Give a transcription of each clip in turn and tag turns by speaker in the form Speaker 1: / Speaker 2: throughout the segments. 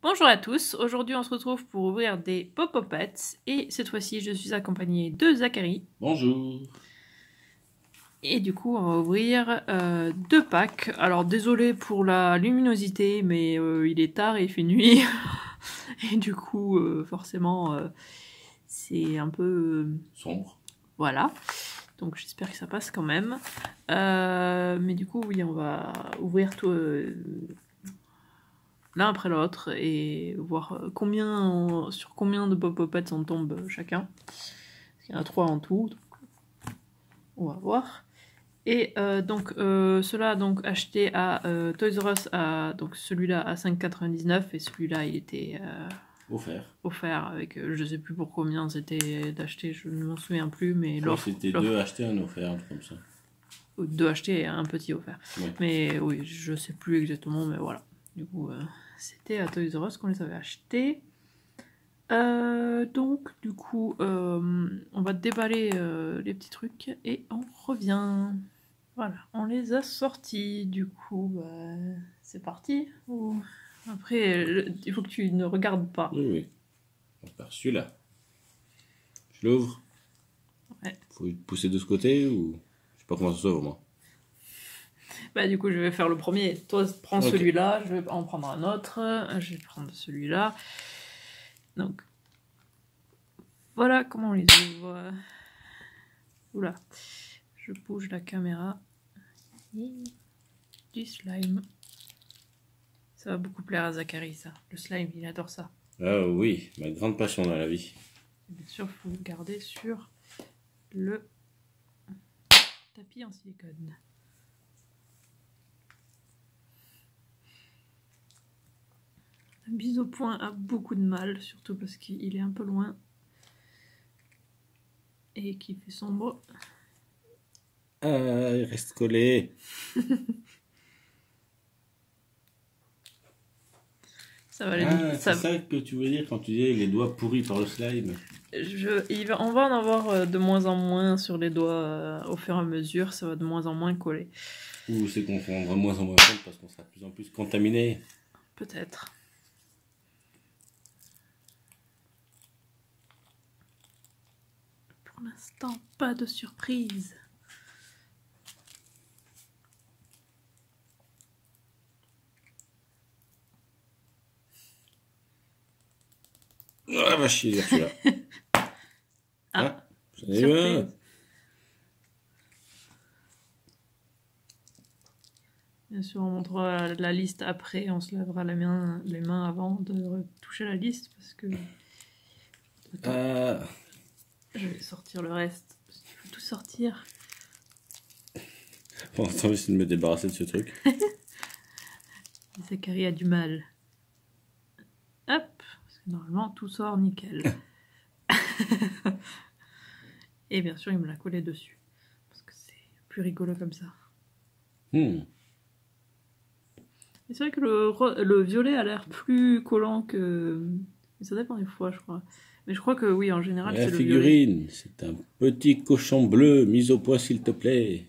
Speaker 1: Bonjour à tous, aujourd'hui on se retrouve pour ouvrir des Pop-Pop-Pets et cette fois-ci je suis accompagnée de Zachary.
Speaker 2: Bonjour.
Speaker 1: Et du coup on va ouvrir deux packs. Alors désolé pour la luminosité mais il est tard et il fait nuit. Et du coup forcément c'est un peu...
Speaker 2: Sombre.
Speaker 1: Voilà. Donc j'espère que ça passe quand même. Mais du coup oui on va ouvrir tout... l'un après l'autre et voir sur combien de Pop-Pop-Pets on tombe chacun. Il y en a 3 en tout, donc on va voir. Et donc cela donc acheté à Toys R Us, donc celui-là à 5,99 et celui-là il était offert avec je sais plus pour combien c'était d'acheter, je ne m'en souviens plus, mais l'offre.
Speaker 2: C'était 2 achetés, un offert, un truc comme ça.
Speaker 1: 2 achetés et un petit offert.
Speaker 2: Ouais.
Speaker 1: Mais oui, je sais plus exactement, mais voilà. Du coup, c'était à Toys R Us qu'on les avait achetés. Donc, du coup, on va déballer les petits trucs et on revient. Voilà, on les a sortis. Du coup, c'est parti. Après, il faut que tu ne regardes pas.
Speaker 2: Oui. On part celui-là. Je l'ouvre.
Speaker 1: Ouais.
Speaker 2: Faut pousser de ce côté ou... Je sais pas comment ça s'ouvre, moi.
Speaker 1: Bah, du coup, je vais faire le premier. Toi, prends celui-là. Je vais en prendre un autre. Je vais prendre celui-là. Donc, voilà comment on les ouvre. Oula, je bouge la caméra. Du slime. Ça va beaucoup plaire à Zachary, ça. Le slime, il adore ça.
Speaker 2: Ah oui, ma grande passion dans la vie.
Speaker 1: Et bien sûr, il faut le garder sur le tapis en silicone. La mise au point a beaucoup de mal, surtout parce qu'il est un peu loin. Et qu'il fait sombre.
Speaker 2: Ah, il reste collé.
Speaker 1: Ça va aller
Speaker 2: vite. C'est ça que tu veux dire quand tu dis les doigts pourris par le slime.
Speaker 1: On va en avoir de moins en moins sur les doigts au fur et à mesure, ça va de moins en moins coller.
Speaker 2: Ou c'est qu'on prendra moins en moins compte parce qu'on sera de plus en plus contaminé.
Speaker 1: Peut-être. Pour l'instant, pas de surprise.
Speaker 2: Ah, va chier, celui-là.
Speaker 1: Ah,
Speaker 2: j'en ai eu un.
Speaker 1: Bien sûr, on montrera la liste après, on se lavera les mains avant de toucher la liste parce que... Je vais sortir le reste. Il faut tout sortir.
Speaker 2: Bon, attends, j'essaie de me débarrasser de ce truc.
Speaker 1: Zachary a du mal. Hop, parce que normalement tout sort nickel. Et bien sûr, il me l'a collé dessus. Parce que c'est plus rigolo comme ça. Et c'est vrai que le violet a l'air plus collant que... Mais ça dépend des fois, je crois. Mais je crois que oui, en général, c'est le violet.
Speaker 2: La figurine, c'est un petit cochon bleu, mis au point s'il te plaît.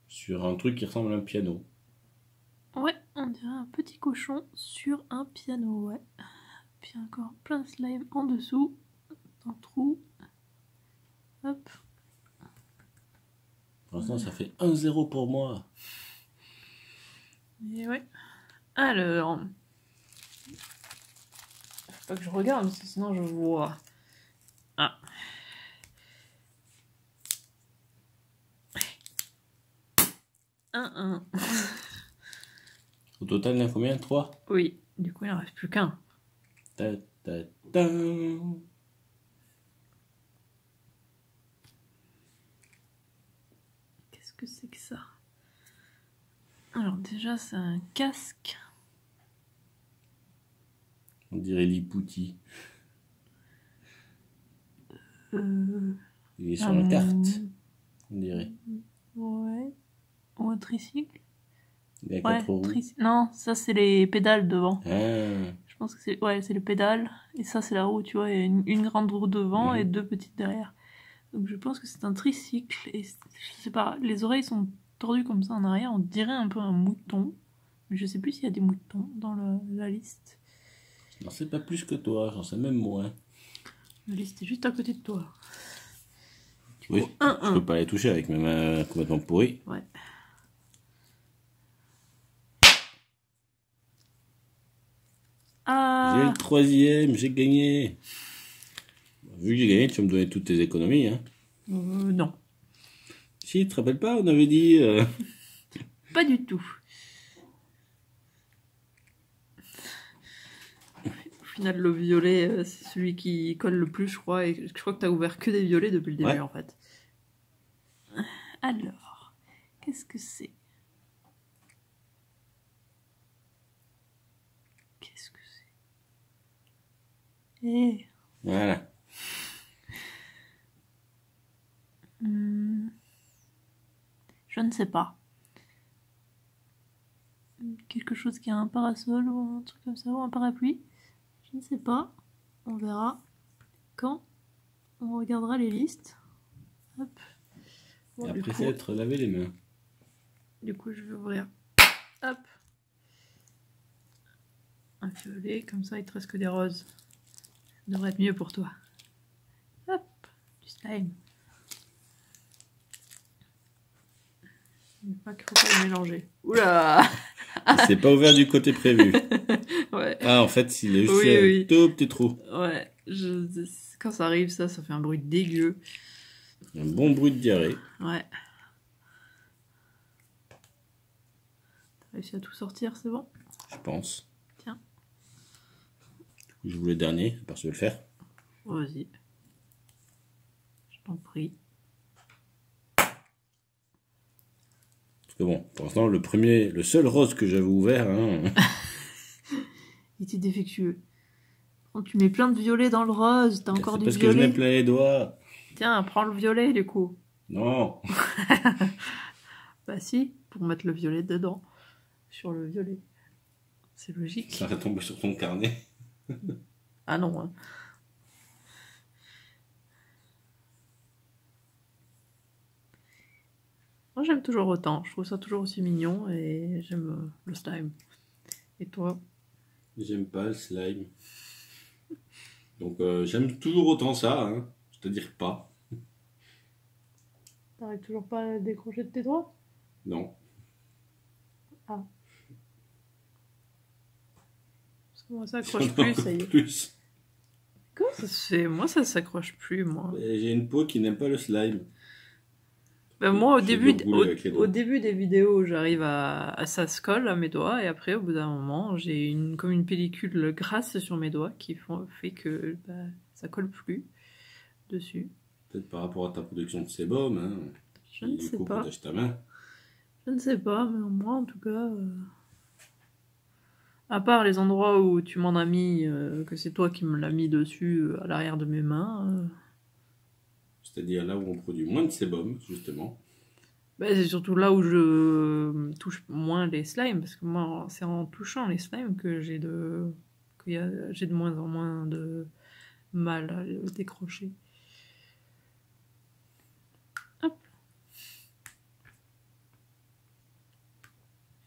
Speaker 2: Sur un truc qui ressemble à un piano.
Speaker 1: Ouais, on dirait un petit cochon sur un piano, ouais. Puis encore plein de slime en dessous, dans le trou. Hop.
Speaker 2: Pour l'instant, ça fait 1-0 pour moi.
Speaker 1: Et ouais. Alors... Faut pas que je regarde, parce que sinon je vois. Ah. Un.
Speaker 2: Au total, il y en a combien? 3?
Speaker 1: Oui, du coup il n'en reste plus qu'un.
Speaker 2: Ta, ta, ta.
Speaker 1: Qu'est-ce que c'est que ça? Alors déjà c'est un casque.
Speaker 2: On dirait Lipouti. Il est sur la carte, on dirait.
Speaker 1: Ouais. Ou un tricycle.
Speaker 2: Il y a 4 roues.
Speaker 1: Non, ça c'est les pédales devant.
Speaker 2: Ah.
Speaker 1: Je pense que c'est les pédales. Et ça c'est la roue, tu vois, il y a une grande roue devant et 2 petites derrière. Donc je pense que c'est un tricycle. Et je sais pas, les oreilles sont tordues comme ça en arrière, on dirait un peu un mouton. Mais je sais plus s'il y a des moutons dans la liste.
Speaker 2: Je n'en sais pas plus que toi, j'en sais même moins.
Speaker 1: La liste est juste à côté de toi.
Speaker 2: Oui, je peux pas les toucher avec mes mains complètement pourries.
Speaker 1: Ouais. Ah.
Speaker 2: J'ai le 3e, j'ai gagné. Vu que j'ai gagné, tu vas me donner toutes tes économies. Hein.
Speaker 1: Non.
Speaker 2: Si, tu te rappelles pas, on avait dit...
Speaker 1: Pas du tout. Au final, le violet, c'est celui qui colle le plus, je crois. Et je crois que tu as ouvert que des violets depuis le début, en fait. Alors, qu'est-ce que c'est? Qu'est-ce que c'est? Eh.
Speaker 2: Voilà.
Speaker 1: Je ne sais pas. Quelque chose qui a un parasol ou un truc comme ça, ou un parapluie. Je ne sais pas. On verra quand on regardera les listes. Hop. Bon,
Speaker 2: Et après, c'est être laver les mains.
Speaker 1: Du coup, je vais ouvrir. Hop. Un violet, comme ça, il te reste que des roses. Ça devrait être mieux pour toi. Hop. Du slime. Il ne faut pas le mélanger. Oula.
Speaker 2: C'est pas ouvert du côté prévu.
Speaker 1: Ouais.
Speaker 2: Ah, en fait, il est juste un tout petit trou.
Speaker 1: Ouais. Quand ça arrive, ça fait un bruit dégueu.
Speaker 2: Un bon bruit de diarrhée.
Speaker 1: Ouais. T'as réussi à tout sortir, c'est bon?
Speaker 2: Je pense.
Speaker 1: Tiens.
Speaker 2: Je voulais le dernier, à part si tu veux le faire.
Speaker 1: Vas-y. Je t'en prie.
Speaker 2: Parce que bon, pour l'instant, le seul rose que j'avais ouvert, hein.
Speaker 1: Il était défectueux. Quand tu mets plein de violets dans le rose, t'as encore du violet.
Speaker 2: C'est parce que je mets plein les doigts.
Speaker 1: Tiens, prends le violet du coup.
Speaker 2: Non.
Speaker 1: Bah si, pour mettre le violet dedans. Sur le violet. C'est logique.
Speaker 2: Ça va tomber sur ton carnet.
Speaker 1: Ah non. Hein. Moi j'aime toujours autant. Je trouve ça toujours aussi mignon et j'aime le slime. Et toi?
Speaker 2: J'aime pas le slime. Donc j'aime toujours autant ça, hein. C'est-à-dire pas.
Speaker 1: T'arrives toujours pas à décrocher de tes doigts?
Speaker 2: Non.
Speaker 1: Ah. Parce que moi ça accroche plus, ça y est.
Speaker 2: Plus.
Speaker 1: Comment ça se fait? Moi ça s'accroche plus, moi.
Speaker 2: J'ai une peau qui n'aime pas le slime.
Speaker 1: Ben moi au début des vidéos, j'arrive ça se colle à mes doigts et après au bout d'un moment, j'ai comme une pellicule grasse sur mes doigts qui fait que ça colle plus dessus.
Speaker 2: Peut-être par rapport à ta production de sébum, hein.
Speaker 1: Je ne sais pas.
Speaker 2: Ta main.
Speaker 1: Je ne sais pas, mais moi en tout cas, à part les endroits où tu m'en as mis, que c'est toi qui me l'as mis dessus à l'arrière de mes mains.
Speaker 2: C'est-à-dire là où on produit moins de sébum, justement.
Speaker 1: C'est surtout là où je touche moins les slimes, parce que moi, c'est en touchant les slimes que j'ai de moins en moins de mal à le décrocher. Hop.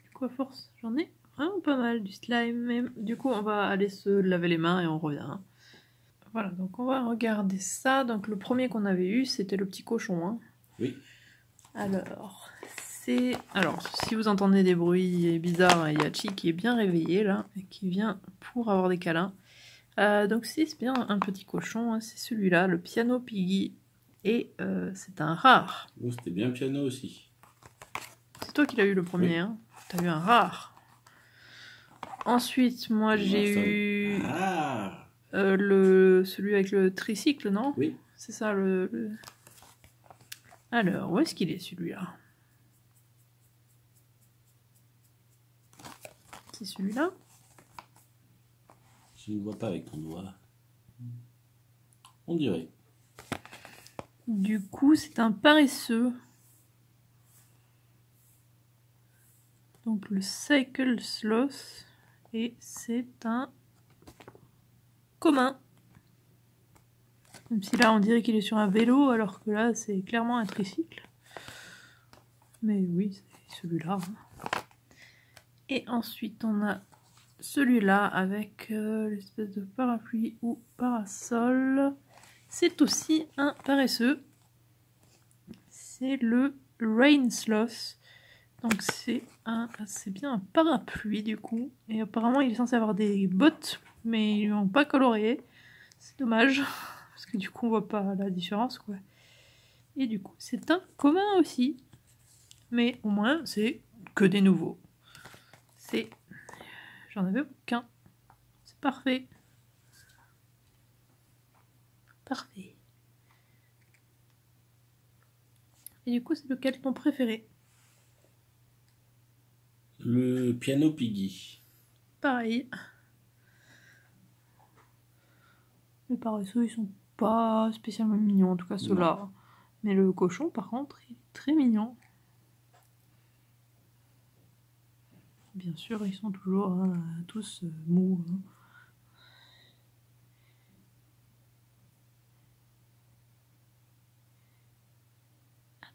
Speaker 1: Du coup, à force, j'en ai vraiment pas mal du slime. Même. Du coup, on va aller se laver les mains et on revient. Voilà, donc on va regarder ça. Donc le premier qu'on avait eu, c'était le petit cochon. Hein.
Speaker 2: Oui.
Speaker 1: Alors, si vous entendez des bruits bizarres, il y a Chi qui est bien réveillé là, et qui vient pour avoir des câlins. Donc c'est bien un petit cochon, hein, c'est celui-là, le Piano Piggy, et c'est un rare.
Speaker 2: Oh, c'était bien piano aussi.
Speaker 1: C'est toi qui l'as eu le premier, oui. Hein. T'as eu un rare. Ensuite, moi j'ai eu celui avec le tricycle, non?
Speaker 2: Oui.
Speaker 1: C'est ça le... Alors, où est-ce qu'il est celui-là? C'est celui-là?
Speaker 2: Je ne vois pas avec ton doigt. On dirait.
Speaker 1: Du coup, c'est un paresseux. Donc le Cycle Sloth. Et c'est un commun. Même si là, on dirait qu'il est sur un vélo, alors que là, c'est clairement un tricycle. Mais oui, c'est celui-là. Hein. Et ensuite, on a celui-là avec l'espèce de parapluie ou parasol. C'est aussi un paresseux. C'est le Rain Sloth. Donc c'est bien un parapluie du coup. Et apparemment il est censé avoir des bottes, mais ils n'ont pas coloré. C'est dommage, parce que du coup on voit pas la différence quoi. Et du coup c'est un commun aussi. Mais au moins c'est que des nouveaux. J'en avais aucun. C'est parfait. Parfait. Et du coup c'est lequel ton préféré?
Speaker 2: Le piano Piggy.
Speaker 1: Pareil. Les paresseux, ils sont pas spécialement mignons, en tout cas ceux-là. Mais le cochon, par contre, il est très mignon. Bien sûr, ils sont toujours tous mous. Hein.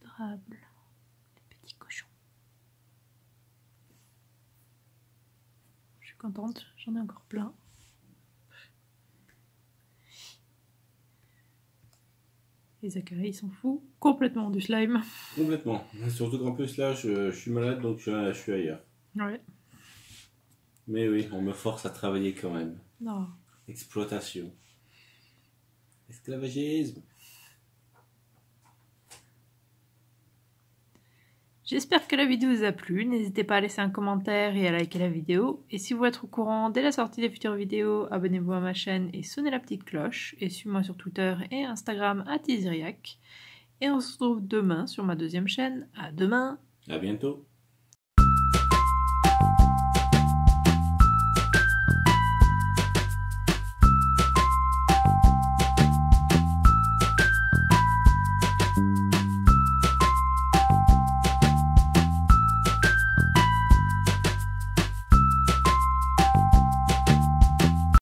Speaker 1: Adorable. Les petits cochons. Je suis contente, j'en ai encore plein. Et Zachary, il s'en fout complètement du slime.
Speaker 2: Complètement. Surtout qu'en plus là, je suis malade, donc je suis ailleurs.
Speaker 1: Ouais.
Speaker 2: Mais oui, on me force à travailler quand même.
Speaker 1: Non.
Speaker 2: Exploitation. Esclavagisme.
Speaker 1: J'espère que la vidéo vous a plu. N'hésitez pas à laisser un commentaire et à liker la vidéo. Et si vous voulez être au courant dès la sortie des futures vidéos, abonnez-vous à ma chaîne et sonnez la petite cloche. Et suivez-moi sur Twitter et Instagram @Isiriac. Et on se retrouve demain sur ma deuxième chaîne. À demain!
Speaker 2: À bientôt.